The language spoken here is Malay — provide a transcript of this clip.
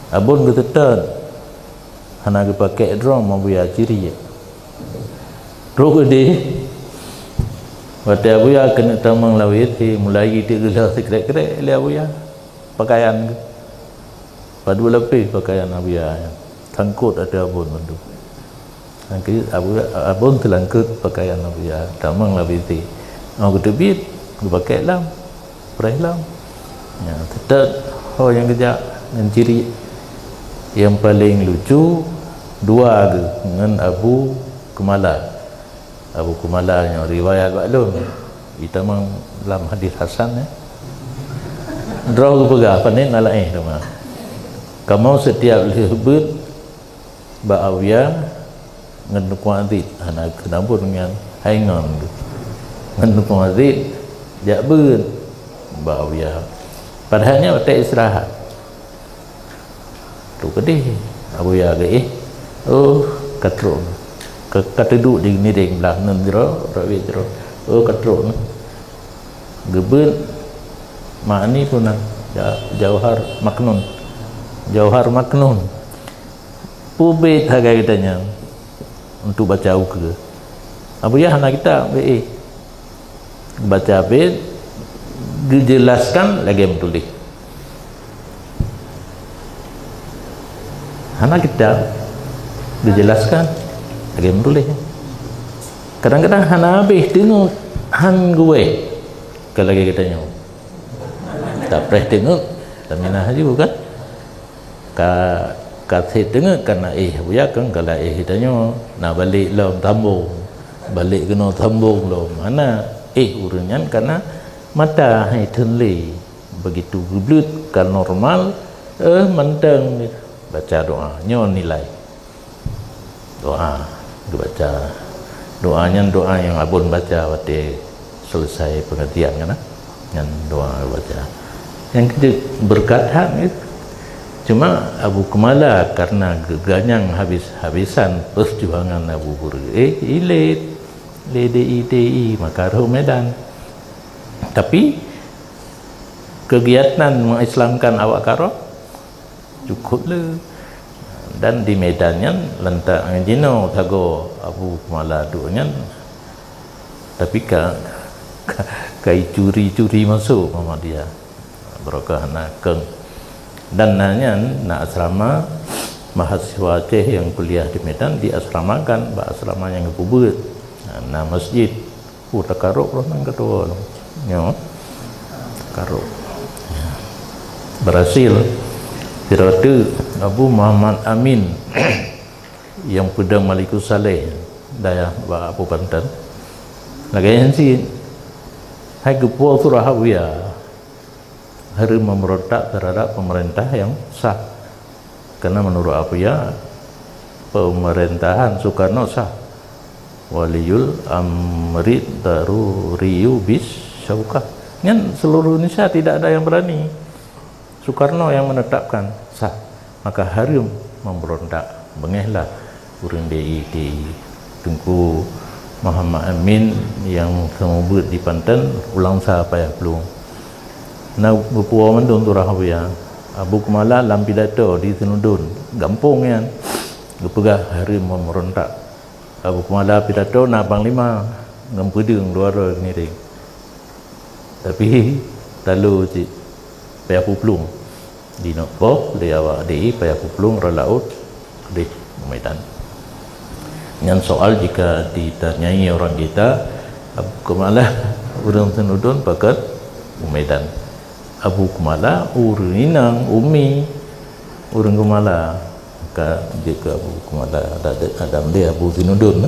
abun ke tetat hana ke pakai drum mabuya ciri rok de wate abuya kena tamang lawit mulai kita gelah sekret-kret le abuya pakaian padu lebih pakaian abuya sangkut ada abun tu nanti abun terlangkut pakaian abuya tamang lawit aku tebit aku pakai lam perai lam ya tetat yang kejak dan ciri yang paling lucu dua ke dengan Abu Kumala yang riwayat maklum kita memang dalam hadis hasan draw ke pegah panen alai sama kamu setiap lebut ba'awiyah dengan kuantit anak kenapa dengan haingan dengan kuantit jak ber ba'awiyah padahalnya waktu istirahat tu kedih awiyah ke oh katruk kateduk di niding belah nendro rawi jero oh katruk gebet makni pun jauhar maknun pubit harga kitanya untuk baca uke awiyah anak kita baca bit dijelaskan lagi yang tulis anak kita dijelaskan lagi yang tulis kadang-kadang hana habis tengok han gue kalau lagi katanya tak pernah tengok taminah juga kan kasih tengok karena buya kan kalau tanya nak balik lah tambung balik kena tambung lah mana urunyan karena mata hai tenli begitu geblut kan normal menteng baca doa nyon nilai doa baca doanya doa yang abun baca waktu selesai pengertian kan yang doa baca yang kedua berkat hak itu cuma Abu Kumala karena geganyang habis-habisan perjuangan Abu Hurairah ilit LDITI Makaroh Medan tapi kegiatan mengislamkan awak karo cukuplah dan di Medannya lentak ngajino tago Abu Kumala duanya tapi kai curi-curi masuk sama dia berakah nak keng dan nanya nak asrama mahasiswa Aceh yang kuliah di Medan diasramakan asrama yang kubur nah masjid takaruk loh nang kedua nyo takaruk berhasil dirata Abu Muhammad Amin yang pedang Malikus Saleh daya Abu Banten lagi yang si hai kepual Surahawiyah hari memberontak terhadap pemerintah yang sah karena menurut Abu ya pemerintahan Soekarno sah waliyul amri daruriyu bis syaukah kan seluruh Indonesia tidak ada yang berani Soekarno yang menetapkan sah maka hari memberontak bengehlah urang di Tengku Muhammad Amin yang semubut di Panten ulang sah payah belum na berpuang mendung tu Rahawiyah Abu Kumala lam pidato di Tenudun gampung kan gepegah hari memerontak Abu Kumala pidato na panglima ngam pedeng luar ni ring tapi lalu cik payah puplung di Nokpok di awak di payah puplung relaut di Medan yang soal jika ditanyai orang kita Abu Kumala urang Tenudun pakat Medan Abu Kumala urinang umi urang Kumala ka dia ke Abu Kumala ada dia Abu Zinudun